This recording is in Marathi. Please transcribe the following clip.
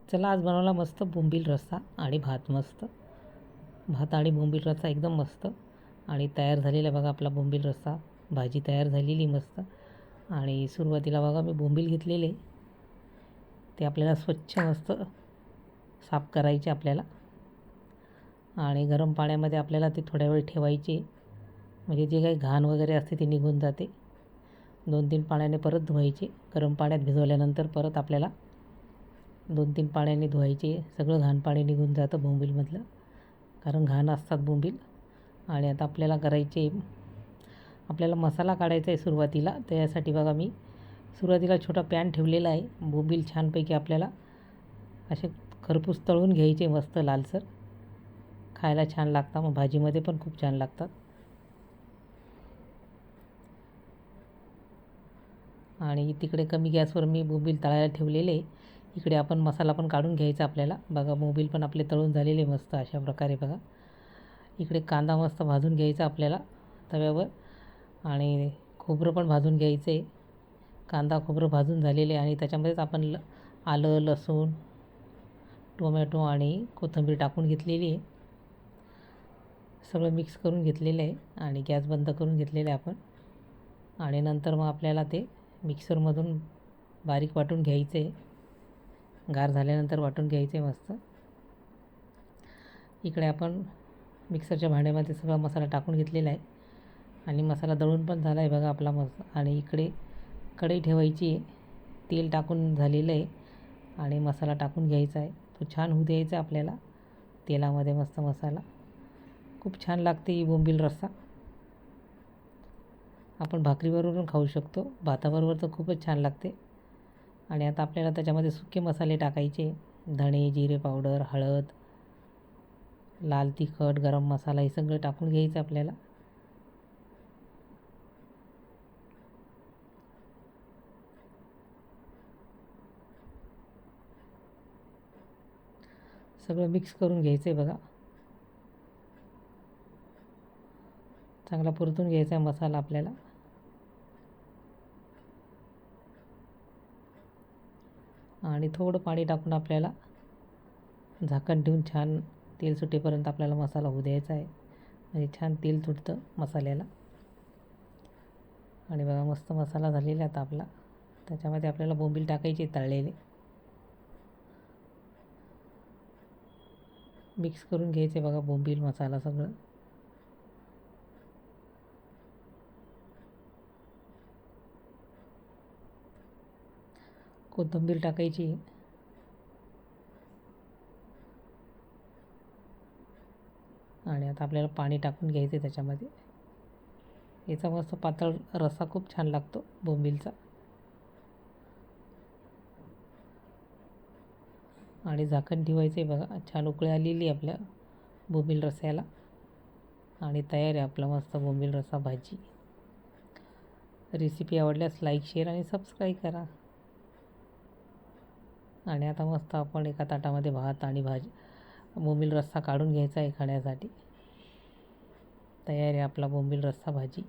चला आज बनवला मस्त बोंबील रस्सा आणि भात. मस्त भात आणि बोंबील रस्सा एकदम मस्त. आणि तयार झालेला बघा आपला बोंबील रस्सा. भाजी तयार झालेली मस्त. आणि सुरुवातीला बघा मी बोंबील घेतलेले, ते आपल्याला स्वच्छ मस्त साफ करायचे आपल्याला. आणि गरम पाण्यामध्ये आपल्याला ते थोड्या वेळ ठेवायचे, म्हणजे जे काही घाण वगैरे असते ते निघून जाते. 2-3 पाण्याने परत धुवायचे. गरम पाण्यात भिजवल्यानंतर परत आपल्याला 2-3 पाण्याने धुवायचे. सगळं घाण पाणी निघून जातं बोंबीलमधलं, कारण घाण असतात बोंबील. आणि आता आपल्याला मसाला काढायचा आहे सुरुवातीला. त्यासाठी बघा मी सुरुवातीला छोटा पॅन ठेवलेला आहे. बोंबील छानपैकी आपल्याला असे खरपूस तळून घ्यायचे, मस्त लालसर. खायला छान लागतात, मग भाजीमध्ये पण खूप छान लागतात. आणि तिकडे कमी गॅसवर मी बोंबील तळायला ठेवलेले. इकडे आपण मसाला पण काढून घ्यायचा आपल्याला. बघा बोंबील पण आपले तळून झालेले मस्त अशा प्रकारे. बघा इकडे कांदा मस्त भाजून घ्यायचा आपल्याला तव्यावर. आणि खोबरं पण भाजून घ्यायचं आहे. कांदा खोबरं भाजून झालेले आणि त्याच्यामध्येच आपण आलं, लसूण, टोमॅटो आणि कोथिंबीर टाकून घेतलेली आहे. सगळं मिक्स करून घेतलेलं आहे आणि गॅस बंद करून घेतलेलं आहे आपण. आणि नंतर मग आपल्याला ते मिक्सरमधून बारीक वाटून घ्यायचं आहे. गार झाल्यानंतर वाटून घ्यायचं आहे मस्त. इकडे आपण मिक्सरच्या भांड्यामध्ये सगळा मसाला टाकून घेतलेला आहे आणि मसाला दळून पण झाला आहे बघा आपला मस्त. आणि इकडे कढई ठेवायची आहे. तेल टाकून झालेलं आहे आणि मसाला टाकून घ्यायचा आहे. तो छान होऊ द्यायचा आपल्याला तेलामध्ये मस्त मसाला. खूप छान लागते ही बोंबील रस्सा. आपण भाकरीबरोबर पण खाऊ शकतो, भाताबरोबर तर खूपच छान लागते. आणि आता आपल्याला त्याच्यामध्ये सुके मसाले टाकायचे. धणे, जिरे पावडर, हळद, लाल तिखट, गरम मसाला हे सगळं टाकून घ्यायचं आपल्याला. सगळं मिक्स करून घ्यायचं आहे बघा. चांगला परतून घ्यायचा आहे मसाला आपल्याला. आणि थोडं पाणी टाकून आपल्याला झाकण ठेवून छान तेल सुटेपर्यंत आपल्याला मसाला होऊ द्यायचा आहे, म्हणजे छान तेल सुटतं मसाल्याला. आणि बघा मस्त मसाला झालेला आता आपला. त्याच्यामध्ये आपल्याला बोंबील टाकायचे तळलेले. मिक्स करून घ्यायचे बघा बोंबील मसाला सगळं. कोथिंबीर टाकायची. आणि आता आपल्याला पाणी टाकून घ्यायचं त्याच्यामध्ये. याचा मस्त पातळ रस्सा खूप छान लागतो बोंबीलचा. आणि झाकण ठेवायचं आहे बघा. छान उकळी आलेली आपल्या बोंबील रस्स्याला. आणि तयार आहे आपला मस्त बोंबील रस्सा भाजी. रेसिपी आवडल्यास लाईक, शेअर आणि सबस्क्राईब करा. आणि आता मस्त आपण एका ताटामध्ये भात आणि भाजी बोंबील रस्सा काढून घ्यायचा आहे खाण्यासाठी. तयार आहे आपला बोंबील रस्सा भाजी.